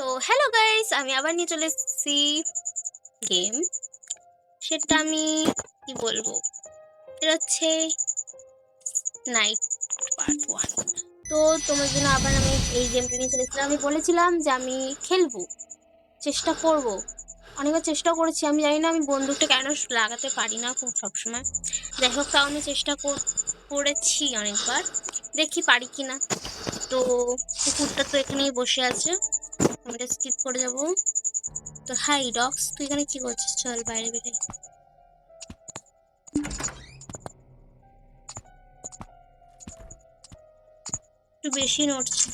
তো hello guys, আমি আবার নিয়ে চলে এসেছি গেম। সেটা আমি কি বলবো, এটা হচ্ছে নাইট পার্ট 1। তো তোমার জন্য আবার আমি এই গেমটা নিয়ে চলে এসেছিলাম। আমি বলেছিলাম যে আমি খেলবো, চেষ্টা করব। অনেকবার চেষ্টা করেছি, আমি জানি না আমি বন্দুকটা কেন লাগাতে পারি না খুব সবসময়। যাই হোক, তাও আমি চেষ্টা করেছি অনেকবার, দেখি পারি কি না। তো কুকুরটা তো এখানেই বসে আছে, আমি এটা স্কিপ করে যাবো। তো হাই ডগস, তুই এখানে কি করছিস? চল বাইরে বেরোই। একটু বেশি নড়ছে।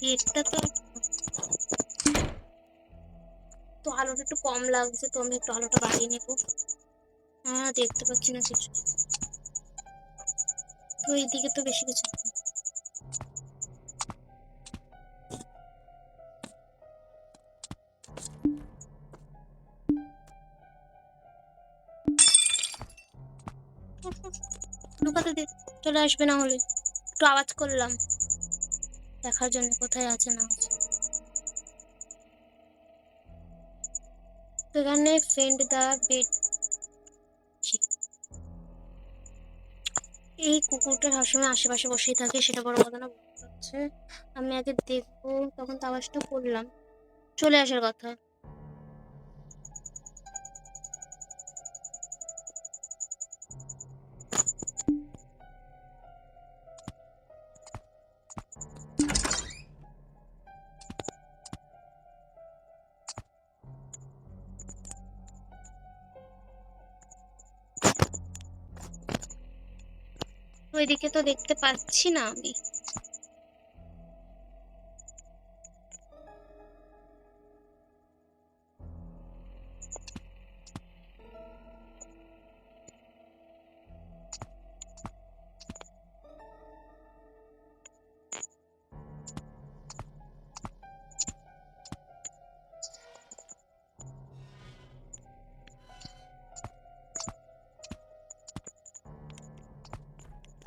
গেটটা তো আলোটা একটু কম লাগছে, তো আমি একটু আলোটা বাড়িয়ে নেবো। দেখতে পাচ্ছি না কিছু। তো এইদিকে তো বেশি কিছু লুকাতে দে, চলে আসবে না হলে। একটু আওয়াজ করলাম দেখার জন্য কোথায় আছে না আছে। তো এখানে ফ্রেন্ড দা বেড। এই কুকুরটা সবসময় আশেপাশে বসেই থাকে, সেটা বড় কথা না, বুঝতে পারছে। আমি আগে দেখবো, তখন তো আওয়াজটা করলাম, চলে আসার কথা। ওইদিকে তো দেখতে পাচ্ছি না আমি।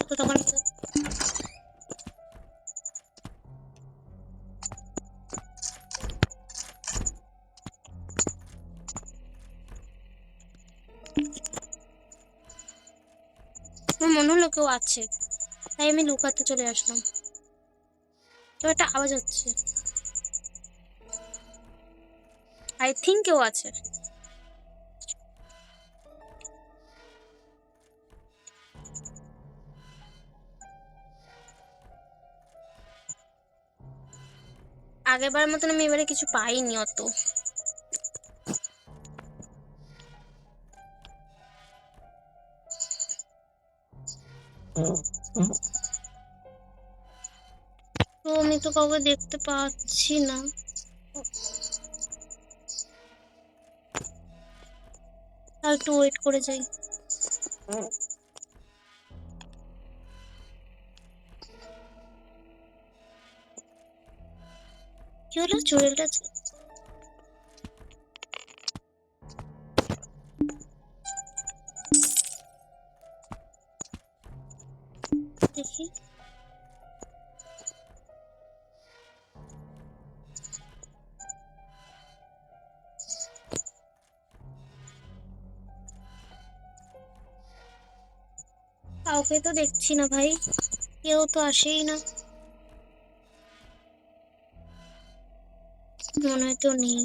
তো তখন আমার মনে হলো কেউ আছে, তাই আমি লুকাতে চলে আসলাম। তো একটা আওয়াজ হচ্ছে, আই থিঙ্ক কেউ আছে। আগেরবার মতন আমি এবারে কিছু পাইনি অত। তো আমি তো কাউকে দেখতে পাচ্ছি না। আর একটু ওয়েট করে যাই। কি হলো? চুড়েলটা দেখি। কাউকে তো দেখছি না ভাই, কেউ তো আসেই না, মনে হয় তো নেই।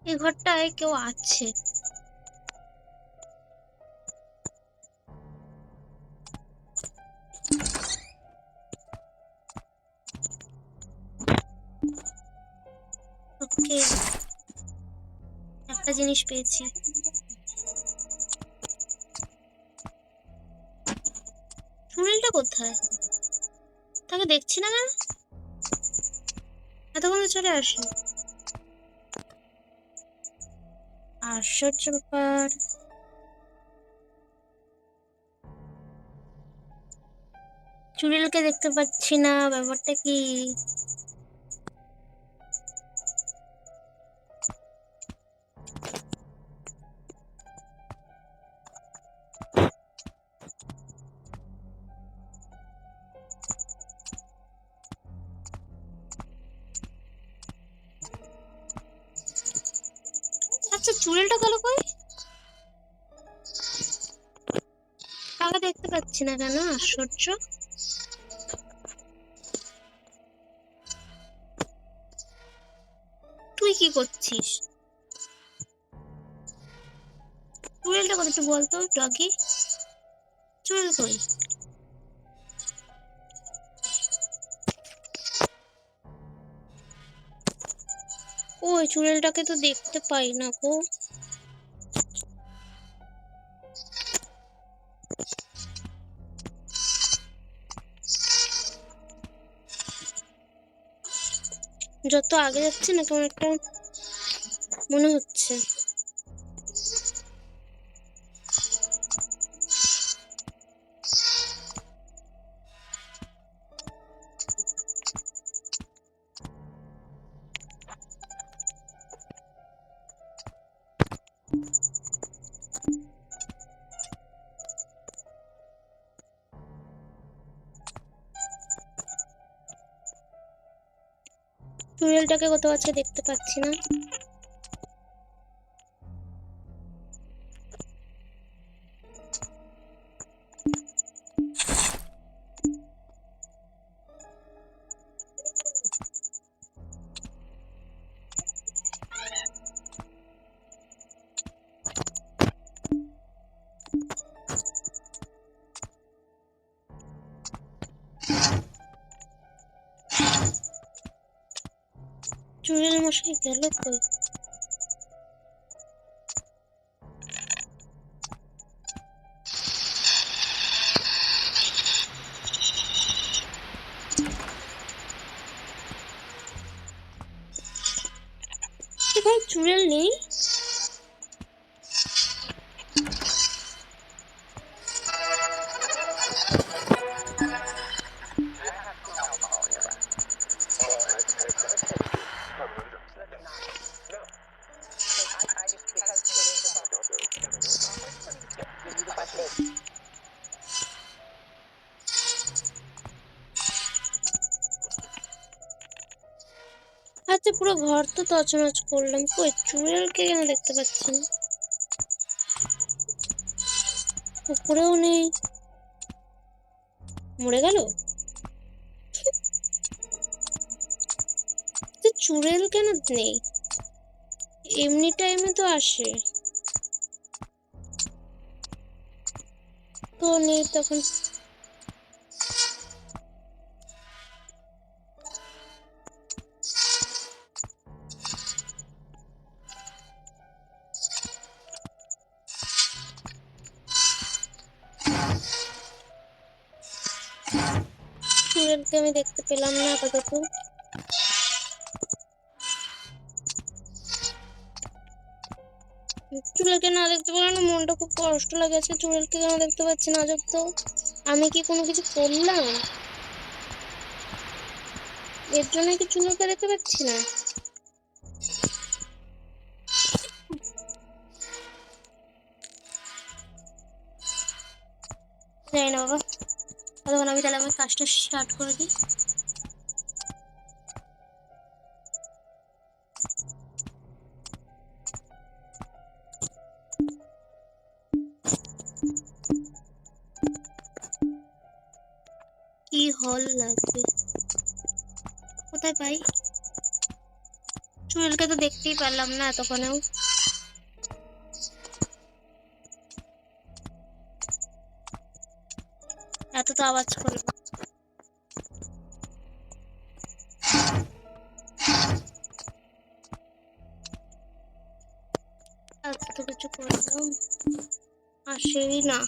এই ঘরটায় কেউ আছে। ওকে, একটা জিনিস পেয়েছি। চুড়েলটা কোথায়? তাকে দেখছি না কেন? এতক্ষণে চলে আসে। আশ্চর্য ব্যাপার। চুড়েলকে দেখতে পাচ্ছি না, ব্যাপারটা কি? আচ্ছা, চুড়েলটা গেল কই? তাকে দেখতে পাচ্ছি না কেন? আশ্চর্য। তুই কি করছিস? চুড়েলটা কত একটু বলতো ডগি? চুড়েল কই? ওই চুড়েলটাকে তো দেখতে পাই না গো। যত আগে যাচ্ছে না কেমন একটা মনে হচ্ছে। চুড়েলটাকে কোথাও আছে দেখতে পাচ্ছি না। চুড়েল মশাই গেল কই? এখানে চুড়েল নেই। আচ্ছা, পুরো ঘর তো তছনছ করলাম, কই চুড়েলকে কেন দেখতে পাচ্ছি না? উপরেও নেই। মরে গেল? চুড়েল কেন নেই? এমনি টাইমে তো আসে। তো নেই তখন। চুড়েলকে আমি দেখতে পেলাম না আপাতত। চুড়েলকে না দেখতে পেলাম না, মনটা খুব কষ্ট লাগে। আজকে চুড়েলকে কেন দেখতে পাচ্ছি না? আজব তো। আমি কি কোনো কিছু করলাম এর জন্য কি চুড়েলকে দেখতে পাচ্ছি না? জানি না বাবা। তখন আমি তাহলে আমার কাজটা স্টার্ট করে দিই। কি হল লাগবে? কোথায় পাই? চুড়েলকে তো দেখতেই পারলাম না এতক্ষণেও। এত তো আওয়াজ করলো। এত তো কিছু করলাম, আসেই না।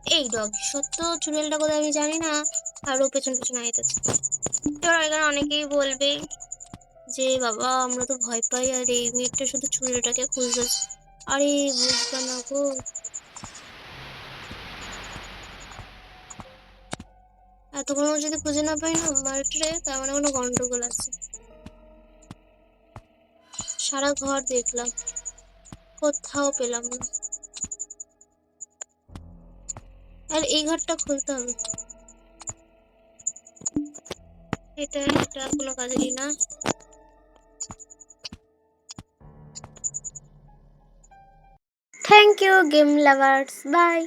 এই ডগ সত্য চুড়েলটা কোথায় আমি জানি না, আরও পেছন পেছন আইতেছে। এবার এখানে অনেকেই বলবে যে বাবা আমরা তো ভয় পাই আর এই মেয়েটা শুধু চুড়েলটাকে খুঁজতেছে। আরে বুঝবে না গো, এতক্ষণ যদি খুঁজে না পাই না মাল্টে, তার মানে কোনো গন্ডগোল আছে। সারা ঘর দেখলাম, কোথাও পেলাম না। আর এই ঘরটা খুলতে হবে, এটা এটা কোনো কাজেরই না। Thank you game lovers, by.